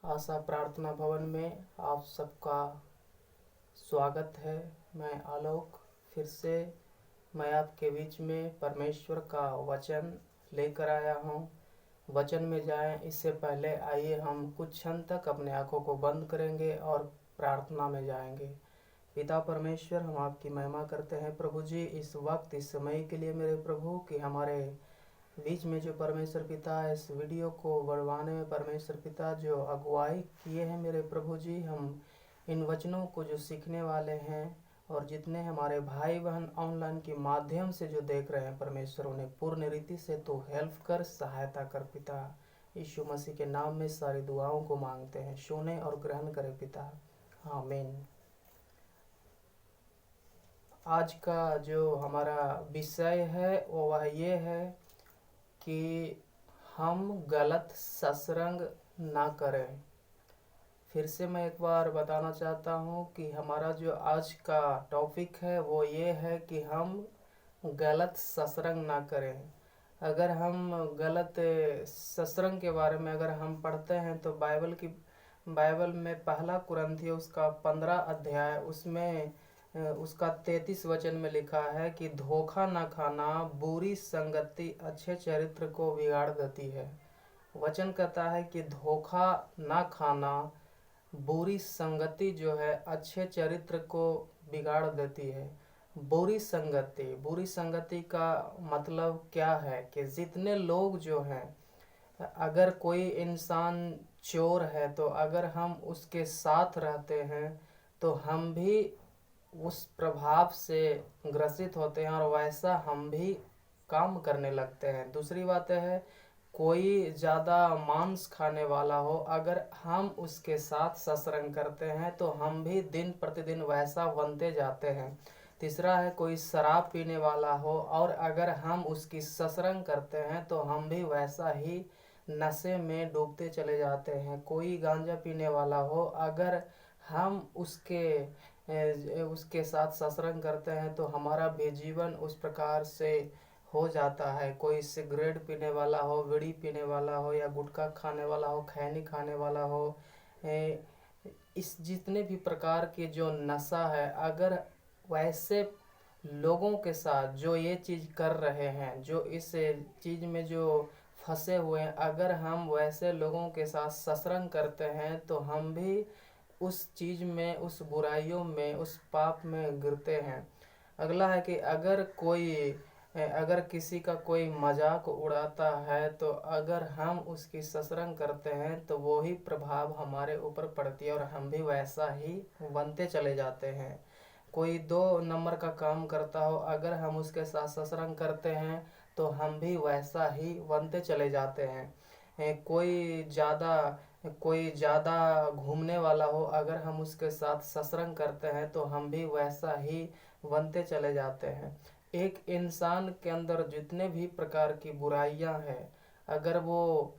आशा प्रार्थना भवन में आप सबका स्वागत है। मैं आलोक फिर से मैं आपके बीच में परमेश्वर का वचन लेकर आया हूँ। वचन में जाएं इससे पहले आइए हम कुछ क्षण तक अपने आंखों को बंद करेंगे और प्रार्थना में जाएंगे। पिता परमेश्वर, हम आपकी महिमा करते हैं प्रभु जी, इस वक्त इस समय के लिए मेरे प्रभु कि हमारे बीच में जो परमेश्वर पिता इस वीडियो को बढ़वाने में परमेश्वर पिता जो अगुवाई किए हैं मेरे प्रभु जी, हम इन वचनों को जो सीखने वाले हैं और जितने हमारे भाई बहन ऑनलाइन के माध्यम से जो देख रहे हैं परमेश्वर, उन्हें पूर्ण रीति से तो हेल्प कर, सहायता कर पिता। यीशु मसीह के नाम में सारी दुआओं को मांगते हैं, सुने और ग्रहण करें पिता, आमीन। आज का जो हमारा विषय है वो वह ये है कि हम गलत सत्संग ना करें। फिर से मैं एक बार बताना चाहता हूँ कि हमारा जो आज का टॉपिक है वो ये है कि हम गलत सत्संग ना करें। अगर हम गलत सत्संग के बारे में अगर हम पढ़ते हैं तो बाइबल में पहला कुरिन्थियों उसका 15 अध्याय उसमें उसका 33 वचन में लिखा है कि धोखा न खाना बुरी संगति अच्छे चरित्र को बिगाड़ देती है। वचन कहता है कि धोखा न खाना बुरी संगति जो है अच्छे चरित्र को बिगाड़ देती है। बुरी संगति का मतलब क्या है कि जितने लोग जो हैं, अगर कोई इंसान चोर है तो अगर हम उसके साथ रहते हैं तो हम भी उस प्रभाव से ग्रसित होते हैं और वैसा हम भी काम करने लगते हैं। दूसरी बात है, कोई ज़्यादा मांस खाने वाला हो, अगर हम उसके साथ सत्संग करते हैं तो हम भी दिन प्रतिदिन वैसा बनते जाते हैं। तीसरा है, कोई शराब पीने वाला हो और अगर हम उसकी सत्संग करते हैं तो हम भी वैसा ही नशे में डूबते चले जाते हैं। कोई गांजा पीने वाला हो, अगर हम उसके साथ सत्संग करते हैं तो हमारा भी जीवन उस प्रकार से हो जाता है। कोई सिगरेट पीने वाला हो, बीड़ी पीने वाला हो या गुटखा खाने वाला हो, खैनी खाने वाला हो, इस जितने भी प्रकार के जो नशा है, अगर वैसे लोगों के साथ जो ये चीज़ कर रहे हैं, जो इस चीज़ में जो फंसे हुए हैं, अगर हम वैसे लोगों के साथ सत्संग करते हैं तो हम भी उस चीज़ में, उस बुराइयों में, उस पाप में गिरते हैं। अगला है कि अगर किसी का कोई मजाक उड़ाता है तो अगर हम उसकी सत्संग करते हैं तो वो ही प्रभाव हमारे ऊपर पड़ती है और हम भी वैसा ही बनते चले जाते हैं। कोई 2 नंबर का काम करता हो, अगर हम उसके साथ सत्संग करते हैं तो हम भी वैसा ही बनते चले जाते हैं। कोई ज़्यादा घूमने वाला हो, अगर हम उसके साथ सत्संग करते हैं तो हम भी वैसा ही बनते चले जाते हैं। एक इंसान के अंदर जितने भी प्रकार की बुराइयां हैं, अगर वो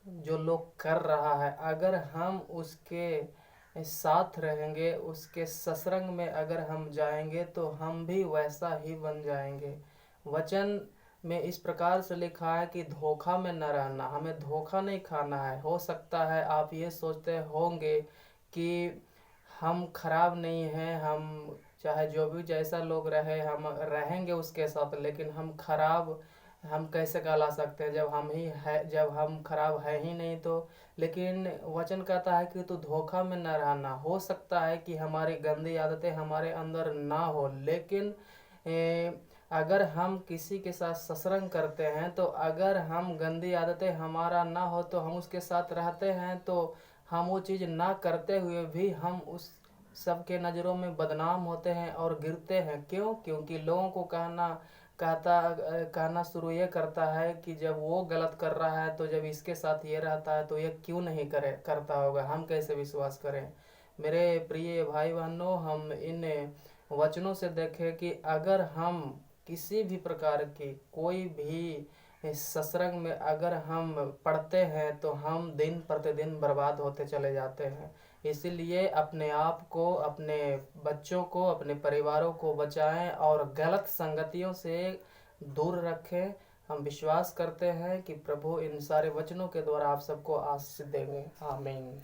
जो लोग कर रहा है, अगर हम उसके साथ रहेंगे, उसके सत्संग में अगर हम जाएंगे तो हम भी वैसा ही बन जाएंगे। वचन में इस प्रकार से लिखा है कि धोखा में न रहना, हमें धोखा नहीं खाना है। हो सकता है आप ये सोचते होंगे कि हम खराब नहीं हैं, हम चाहे जो भी जैसा लोग रहे हम रहेंगे उसके साथ, लेकिन हम कैसे कहला सकते हैं जब हम खराब है ही नहीं तो। लेकिन वचन कहता है कि तू धोखा में न रहना। हो सकता है कि हमारी गंदी आदतें हमारे अंदर ना हो, लेकिन अगर हम किसी के साथ सत्संग करते हैं तो अगर हम गंदी आदतें हमारा ना हो तो हम उसके साथ रहते हैं तो हम वो चीज़ ना करते हुए भी हम उस सबके नज़रों में बदनाम होते हैं और गिरते हैं। क्यों? क्योंकि लोगों को कहना शुरू ये करता है कि जब वो गलत कर रहा है तो जब इसके साथ ये रहता है तो ये क्यों नहीं करता होगा, हम कैसे विश्वास करें। मेरे प्रिय भाई बहनों, हम इन वचनों से देखें कि अगर हम किसी भी प्रकार की कोई भी सत्संग में अगर हम पढ़ते हैं तो हम दिन प्रतिदिन बर्बाद होते चले जाते हैं। इसीलिए अपने आप को, अपने बच्चों को, अपने परिवारों को बचाएं और गलत संगतियों से दूर रखें। हम विश्वास करते हैं कि प्रभु इन सारे वचनों के द्वारा आप सबको आशीष देंगे। आमीन।